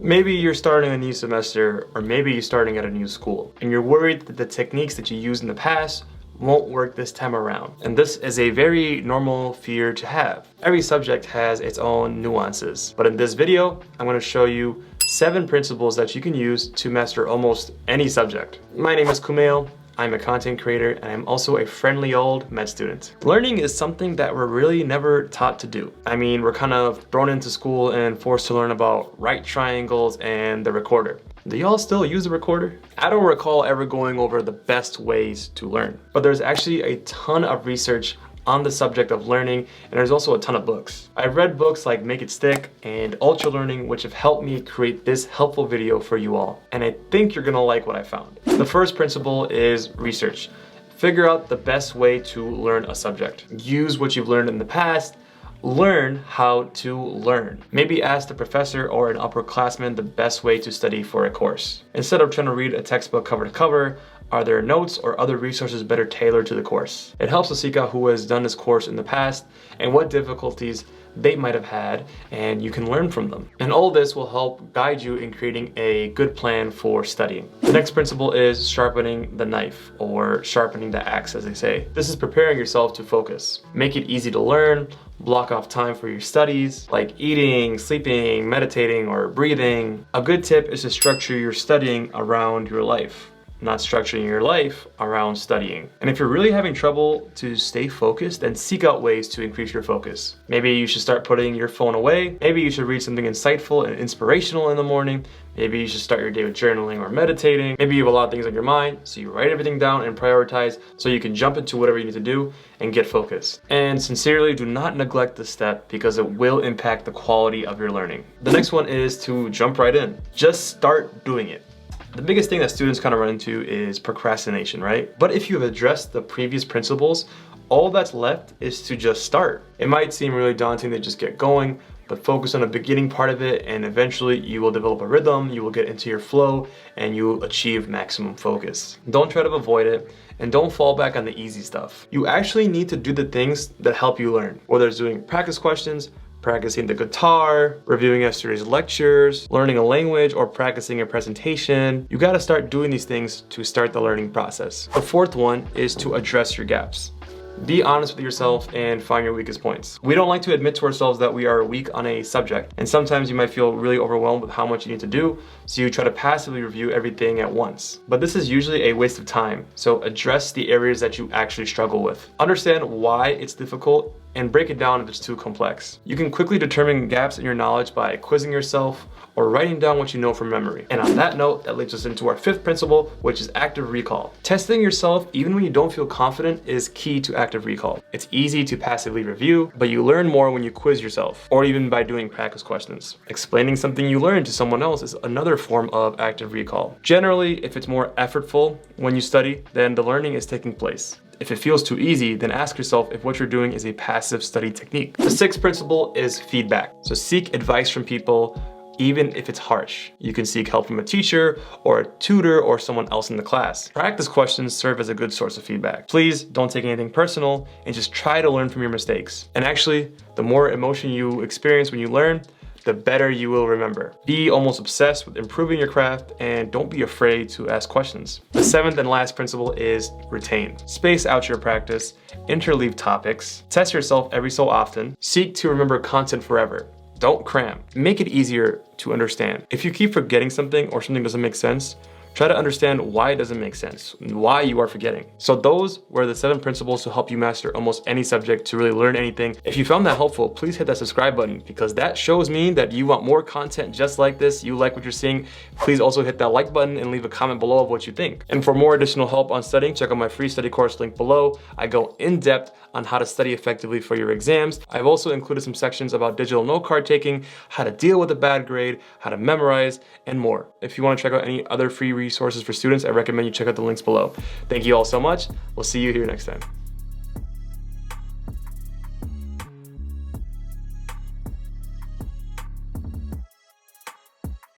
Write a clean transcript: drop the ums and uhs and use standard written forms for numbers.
Maybe you're starting a new semester, or maybe you're starting at a new school, and you're worried that the techniques that you used in the past won't work this time around. And this is a very normal fear to have. Every subject has its own nuances. But in this video, I'm going to show you 7 principles that you can use to master almost any subject. My name is 𝗪 𝗪. I'm a content creator, and I'm also a friendly old med student. Learning is something that we're really never taught to do. I mean, we're kind of thrown into school and forced to learn about right triangles and the recorder. Do y'all still use the recorder? I don't recall ever going over the best ways to learn, but there's actually a ton of research on the subject of learning, and there's also a ton of books. I've read books like Make It Stick and Ultra Learning, which have helped me create this helpful video for you all, and I think you're gonna like what I found. The first principle is research. Figure out the best way to learn a subject. Use what you've learned in the past. Learn how to learn. Maybe ask the professor or an upperclassman the best way to study for a course. Instead of trying to read a textbook cover to cover, are there notes or other resources better tailored to the course? It helps to seek out who has done this course in the past and what difficulties they might have had, and you can learn from them. And all this will help guide you in creating a good plan for studying. The next principle is sharpening the knife, or sharpening the axe, as they say. This is preparing yourself to focus. Make it easy to learn. Block off time for your studies, like eating, sleeping, meditating, or breathing. A good tip is to structure your studying around your life, not structuring your life around studying. And if you're really having trouble to stay focused, then seek out ways to increase your focus. Maybe you should start putting your phone away. Maybe you should read something insightful and inspirational in the morning. Maybe you should start your day with journaling or meditating. Maybe you have a lot of things on your mind, so you write everything down and prioritize so you can jump into whatever you need to do and get focused. And sincerely, do not neglect this step because it will impact the quality of your learning. The next one is to jump right in. Just start doing it. The biggest thing that students kind of run into is procrastination, right? But if you have addressed the previous principles, all that's left is to just start. It might seem really daunting to just get going, but focus on the beginning part of it, and eventually you will develop a rhythm, you will get into your flow, and you will achieve maximum focus. Don't try to avoid it, and don't fall back on the easy stuff. You actually need to do the things that help you learn, whether it's doing practice questions, practicing the guitar, reviewing yesterday's lectures, learning a language, or practicing a presentation. You gotta start doing these things to start the learning process. The fourth one is to address your gaps. Be honest with yourself and find your weakest points. We don't like to admit to ourselves that we are weak on a subject, and sometimes you might feel really overwhelmed with how much you need to do, so you try to passively review everything at once. But this is usually a waste of time, so address the areas that you actually struggle with. Understand why it's difficult and break it down if it's too complex. You can quickly determine gaps in your knowledge by quizzing yourself or writing down what you know from memory. And on that note, that leads us into our 5th principle, which is active recall. Testing yourself even when you don't feel confident is key to active recall. It's easy to passively review, but you learn more when you quiz yourself, or even by doing practice questions. Explaining something you learned to someone else is another form of active recall. Generally, if it's more effortful when you study, then the learning is taking place. If it feels too easy, then ask yourself if what you're doing is a passive study technique. The 6th principle is feedback. So seek advice from people, even if it's harsh. You can seek help from a teacher or a tutor or someone else in the class. Practice questions serve as a good source of feedback. Please don't take anything personal and just try to learn from your mistakes. And actually, the more emotion you experience when you learn, the better you will remember. Be almost obsessed with improving your craft, and don't be afraid to ask questions. The 7th and last principle is retain. Space out your practice, interleave topics, test yourself every so often, seek to remember content forever. Don't cram. Make it easier to understand. If you keep forgetting something or something doesn't make sense, try to understand why it doesn't make sense, and why you are forgetting. So those were the 7 principles to help you master almost any subject, to really learn anything. If you found that helpful, please hit that subscribe button, because that shows me that you want more content just like this. You like what you're seeing. Please also hit that like button and leave a comment below of what you think. And for more additional help on studying, check out my free study course link below. I go in depth on how to study effectively for your exams. I've also included some sections about digital note card taking, how to deal with a bad grade, how to memorize, and more. If you want to check out any other free resources for students, I recommend you check out the links below. Thank you all so much. We'll see you here next time.